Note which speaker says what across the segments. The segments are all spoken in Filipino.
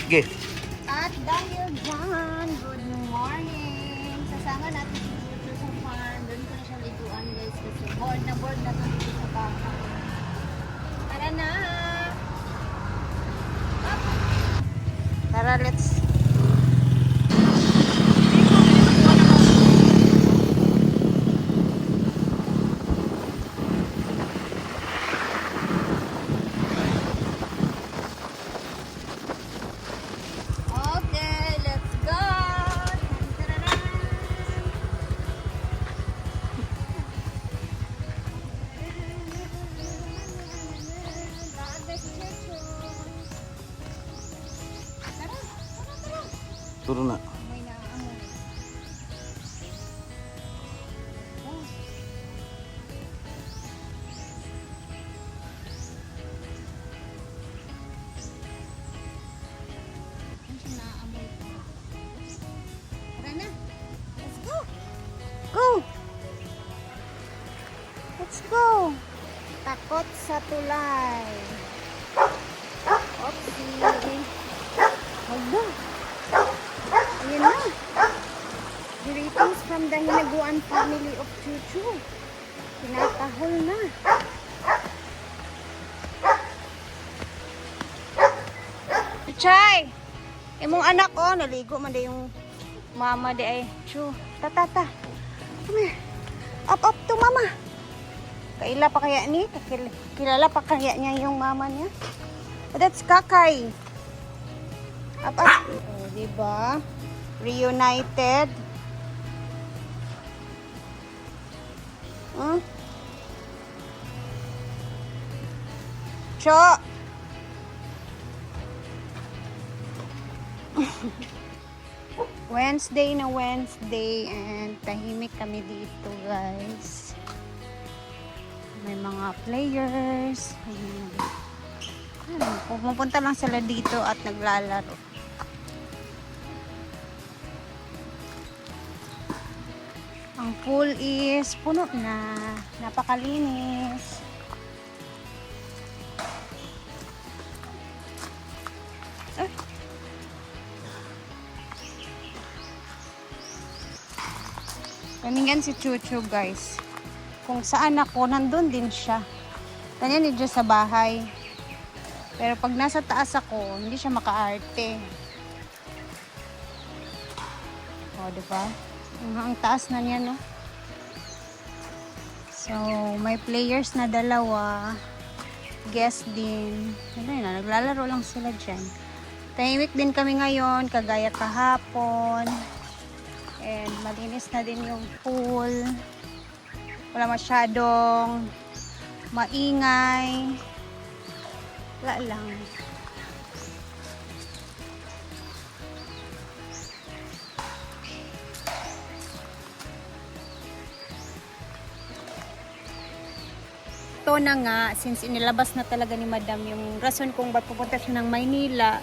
Speaker 1: Sige.
Speaker 2: At dahil dyan, good morning. Sasama natin si Chuchu sa farm. Doon ko na siya liguan guys kasi board na to dito sa bahay. Tara na! Up. Tara, let's... Okay, let's go!
Speaker 1: Turo na.
Speaker 2: May naamoy. Oh. Ano siya naamoy pa? Tara na. Let's go. Go. Let's go. Takot sa tulay. Oopsie. Hala. Ayan na. Greetings from the Hinaguan family of Chuchu. Tinatahol na. Chay! Imong anak ko, naligo man di yung mama di ay. Chu, tata. Come here. Up to mama. Kaila pa kaya ni? Kilala pa kaya niya yung mama niya? Oh, that's Kakay. Up. Oh, diba? Reunited. Hmm? Cho! Wednesday and tahimik kami dito guys. May mga players. Pupunta lang sila dito at naglalaro. Ang pool is puno na. Napakalinis. Eh. Ganyan si Chuchu guys. Kung saan ako, nandun din siya. Ganyan ni Diyos sa bahay. Pero pag nasa taas ako, hindi siya makaarte. O, diba? Ang taas na niya, no? So, may players na dalawa. Guest din. Ano yun, naglalaro lang sila dyan. Tahimik din kami ngayon, kagaya kahapon. And malinis na din yung pool. Wala masyadong maingay. Wala lang. Ito na nga, since inilabas na talaga ni Madam yung rason kung ba't pupunta siya ng Maynila.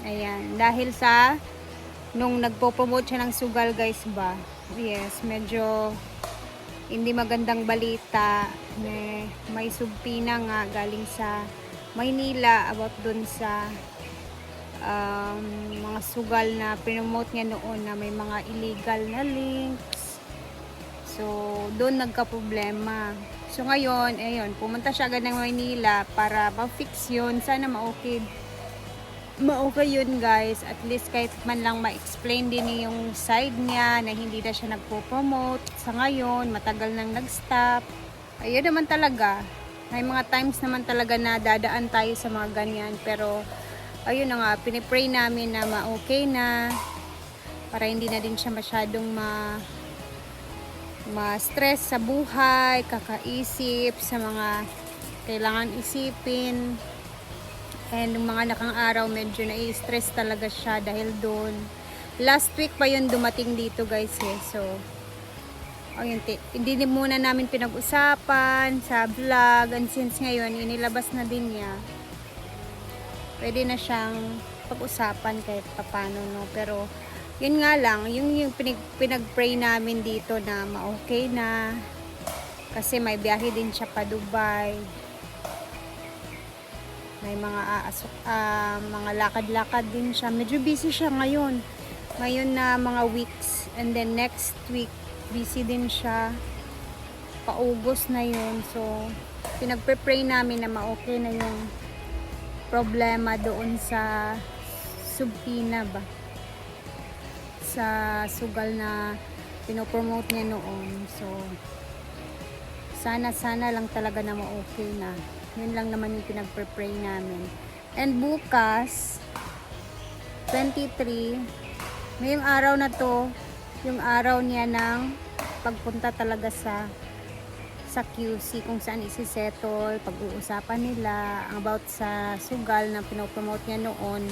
Speaker 2: Ayan, dahil sa nung nagpo-promote siya ng sugal guys ba. Yes, medyo hindi magandang balita. May subpina nga galing sa Maynila about dun sa mga sugal na promote niya noon na may mga illegal na links. So, doon nagka-problema. So, ngayon, ayun, pumunta siya agad ng Maynila para ma-fix yun. Sana ma-okay yun, guys. At least kahit man lang ma-explain din yung side niya na hindi na siya nagpo-promote. Sa ngayon, matagal nang nag-stop. Ayun naman talaga. May mga times naman talaga na dadaan tayo sa mga ganyan. Pero, ayun na nga, pinipray namin na ma-okay na. Para hindi na din siya masyadong ma-stress sa buhay, kakaisip sa mga kailangan isipin. And yung mga nakang araw medyo na-stress talaga siya dahil doon. Last week pa yun dumating dito guys eh. So, ayun, hindi din muna namin pinag-usapan sa vlog. And since ngayon, inilabas na din niya. Pwede na siyang pag-usapan kahit papano, no? Pero, yun nga lang, yung pinag-pray namin dito na ma-okay na. Kasi may biyahe din siya pa Dubai. May mga mga lakad-lakad din siya. Medyo busy siya ngayon. Ngayon na mga weeks. And then next week, busy din siya. Paugos na yun. So, pinagpe-pray namin na ma-okay na yung problema doon sa subpina ba? Sa sugal na pinopromote niya noon. So, sana lang talaga na ma-okay na. Yun lang naman yung pinagpe-pray namin. And bukas, 23, ngayong araw na to, yung araw niya ng pagpunta talaga sa QC kung saan isi-settle, pag-uusapan nila about sa sugal na pinopromote niya noon.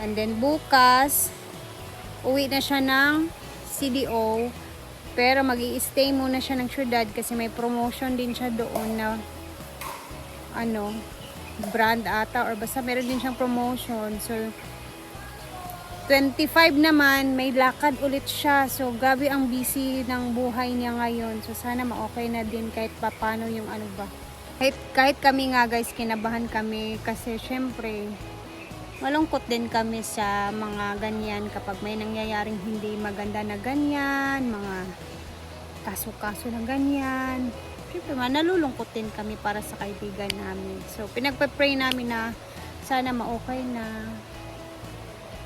Speaker 2: And then bukas, uwi na siya ng CDO, pero mag-i-stay muna siya ng syudad kasi may promotion din siya doon na brand ata or basta meron din siyang promotion. So 25 naman, may lakad ulit siya. So, grabe ang busy ng buhay niya ngayon. So, sana ma-okay na din kahit papano yung ano ba. Kahit kami nga guys, kinabahan kami. Kasi, syempre, malungkot din kami sa mga ganyan kapag may nangyayaring hindi maganda na ganyan, mga kaso-kaso na ganyan. Syempre, nalulungkot din kami para sa kaibigan namin. So, pinagpe-pray namin na sana ma-okay na.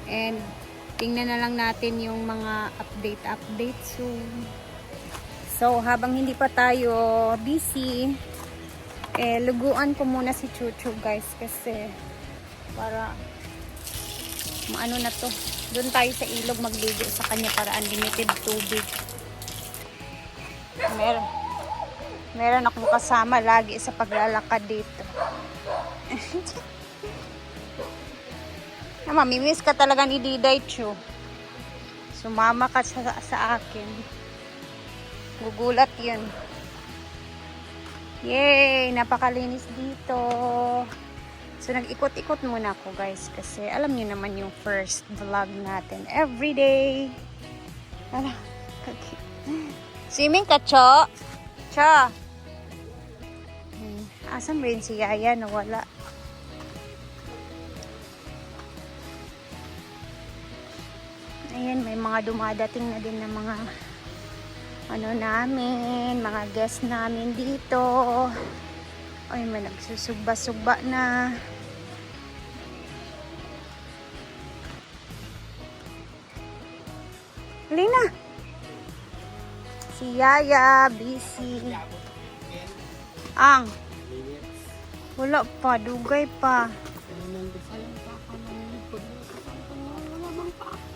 Speaker 2: And tingnan na lang natin yung mga update soon. So habang hindi pa tayo busy, luguan ko muna si Chuchu guys kasi para maano na to. Doon tayo sa ilog magligo sa kanya para unlimited tubig. Meron akong kasama lagi sa paglalakad dito. Mamimiss ka talaga ni Diday Chu. Sumama ka sa akin. Gugulat yun. Yay! Napakalinis dito. So, nag-ikot-ikot muna ako guys. Kasi alam niyo naman yung first vlog natin. Everyday. Ano? Swimming ka, Cho? Cho? Asan rin si Yaya? Nawala. Ayan, may mga dumadating na din na mga mga guest namin dito. Ay, may nagsusugba-sugba na. Lina! Si Yaya, busy. Ang? Wala pa, dugay pa.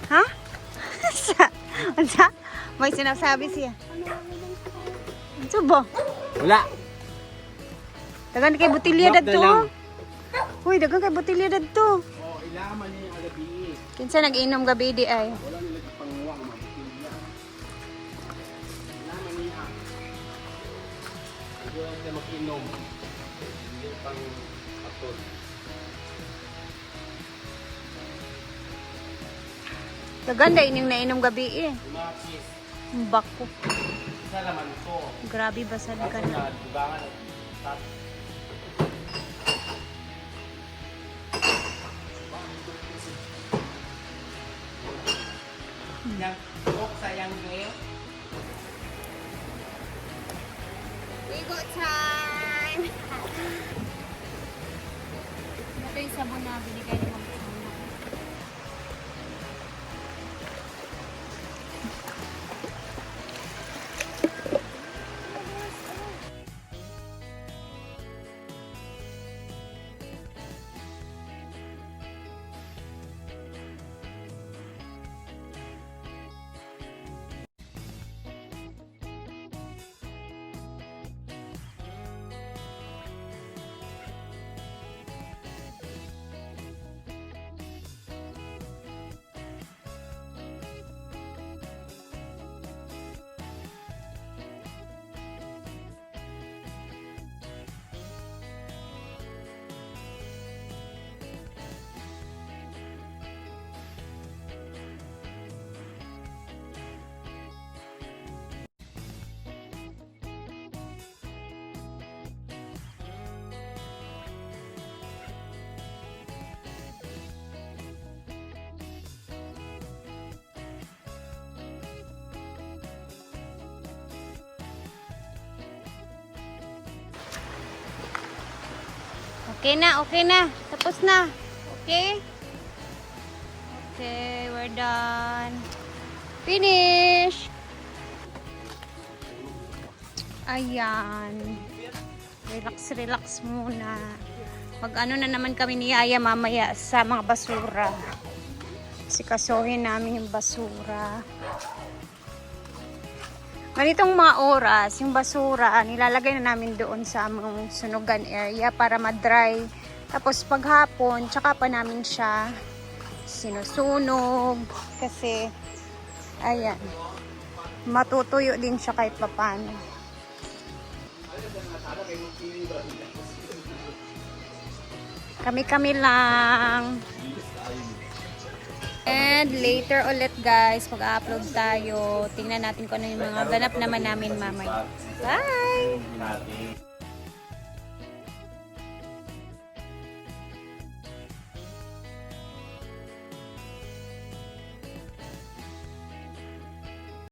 Speaker 2: Ha? Ano? May sinasabi siya. Ano ba?
Speaker 1: Wala.
Speaker 2: Dagan kay botilya dadto. Uy, dagan kay botilya dadto.
Speaker 1: Oh, ilaman niya ang gabi.
Speaker 2: Kinsa nag-inom gabi di ay.
Speaker 1: Wala nila panguwang mabutilya. Ilaman niya. Hindi lang siya mag-inom. Hindi pang patol.
Speaker 2: Dagan dai ining nainom gabi eh.
Speaker 1: Umakis.
Speaker 2: Bako.
Speaker 1: Isa naman to.
Speaker 2: Grabe basad ka na.
Speaker 1: Dugangan at tat. Yang tok sayang gue.
Speaker 2: Ligo time! Ito yung sabon na binigay ni Mama. Okay na, okay na. Tapos na. Okay? Okay, we're done. Finish! Ayan. Relax, relax muna. Mag-ano na naman kami ni Yaya mamaya sa mga basura. Sikasuhin namin yung basura. Ganitong mga oras, yung basura, nilalagay na namin doon sa among sunugan area para ma-dry. Tapos paghapon, tsaka pa namin siya sinusunog. Kasi, ayan, matutuyo din siya kahit papano. Kami-kami lang. And later ulit guys, mag-upload tayo. Tingnan natin kung ano yung mga ganap naman namin mamaya. Bye!